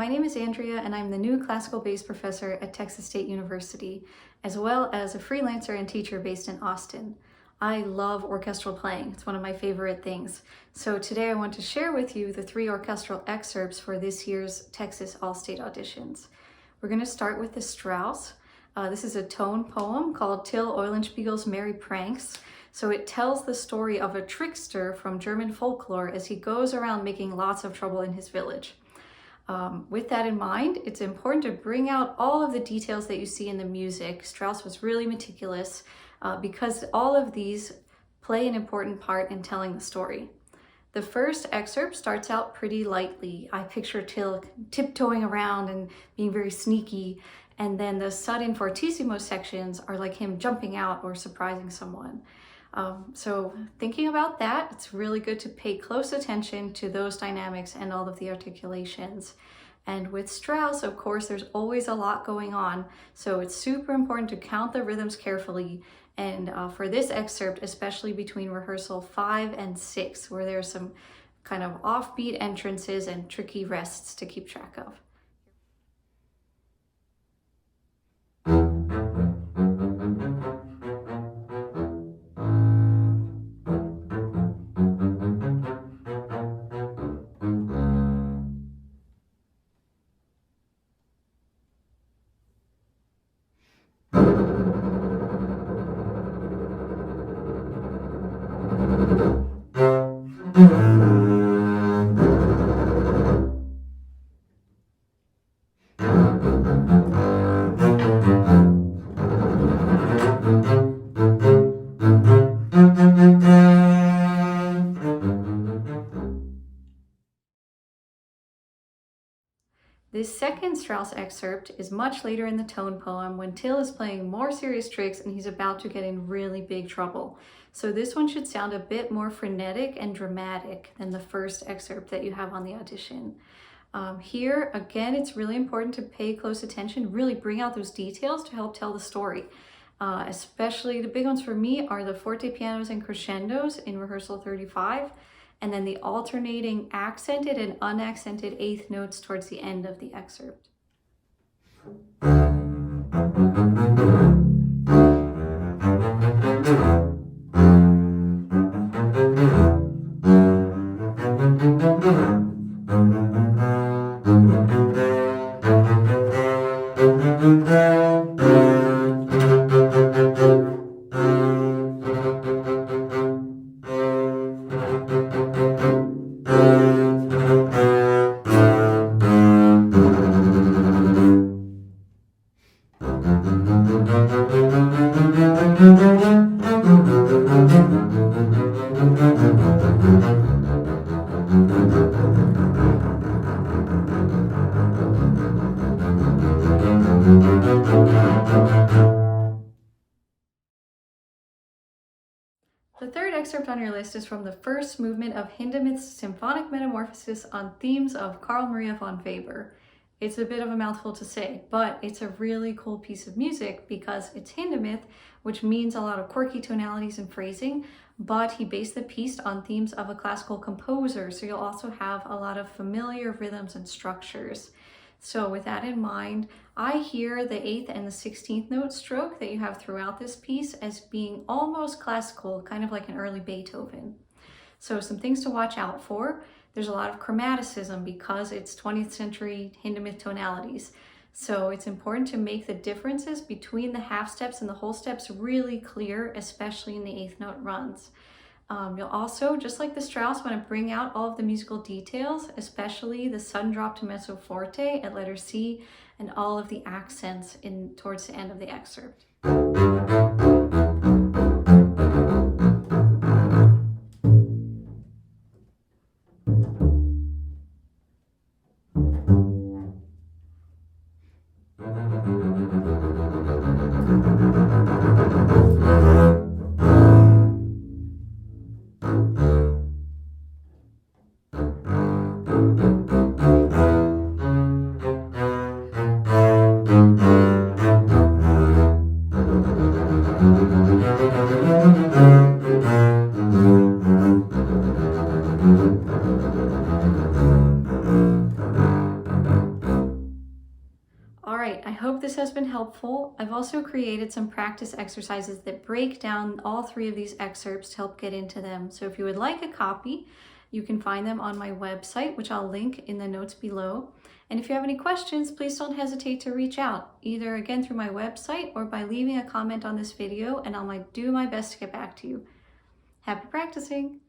my name is Andrea and I'm the new classical bass professor at Texas State University, as well as a freelancer and teacher based in Austin. I love orchestral playing. It's one of my favorite things. So today I want to share with you the 3 orchestral excerpts for this year's Texas All-State auditions. We're going to start with the Strauss. This is a tone poem called Till Eulenspiegel's Merry Pranks. So it tells the story of a trickster from German folklore as he goes around making lots of trouble in his village. With that in mind, it's important to bring out all of the details that you see in the music. Strauss was really meticulous because all of these play an important part in telling the story. The first excerpt starts out pretty lightly. I picture Till tiptoeing around and being very sneaky, and then the sudden fortissimo sections are like him jumping out or surprising someone. So thinking about that, it's really good to pay close attention to those dynamics and all of the articulations. And with Strauss, of course, there's always a lot going on. So it's super important to count the rhythms carefully. And for this excerpt, especially between rehearsal 5 and 6, where there's some kind of offbeat entrances and tricky rests to keep track of. This second Strauss excerpt is much later in the tone poem when Till is playing more serious tricks and he's about to get in really big trouble. So this one should sound a bit more frenetic and dramatic than the first excerpt that you have on the audition. Here, again, it's really important to pay close attention, really bring out those details to help tell the story. Especially the big ones for me are the forte pianos and crescendos in rehearsal 35, and then the alternating accented and unaccented 8th notes towards the end of the excerpt. The third excerpt on your list is from the first movement of Hindemith's Symphonic Metamorphosis on themes of Carl Maria von Weber. It's a bit of a mouthful to say, but it's a really cool piece of music because it's Hindemith, which means a lot of quirky tonalities and phrasing, but he based the piece on themes of a classical composer, so you'll also have a lot of familiar rhythms and structures. So with that in mind, I hear the 8th and the 16th note stroke that you have throughout this piece as being almost classical, kind of like an early Beethoven. So some things to watch out for. There's a lot of chromaticism because it's 20th century Hindemith tonalities. So it's important to make the differences between the half steps and the whole steps really clear, especially in the 8th note runs. You'll also, just like the Strauss, want to bring out all of the musical details, especially the sudden drop to mezzo forte at letter C and all of the accents towards the end of the excerpt. hope this has been helpful. I've also created some practice exercises that break down all 3 of these excerpts to help get into them. So if you would like a copy, you can find them on my website, which I'll link in the notes below. And if you have any questions, please don't hesitate to reach out, either again through my website or by leaving a comment on this video, and I'll do my best to get back to you. Happy practicing!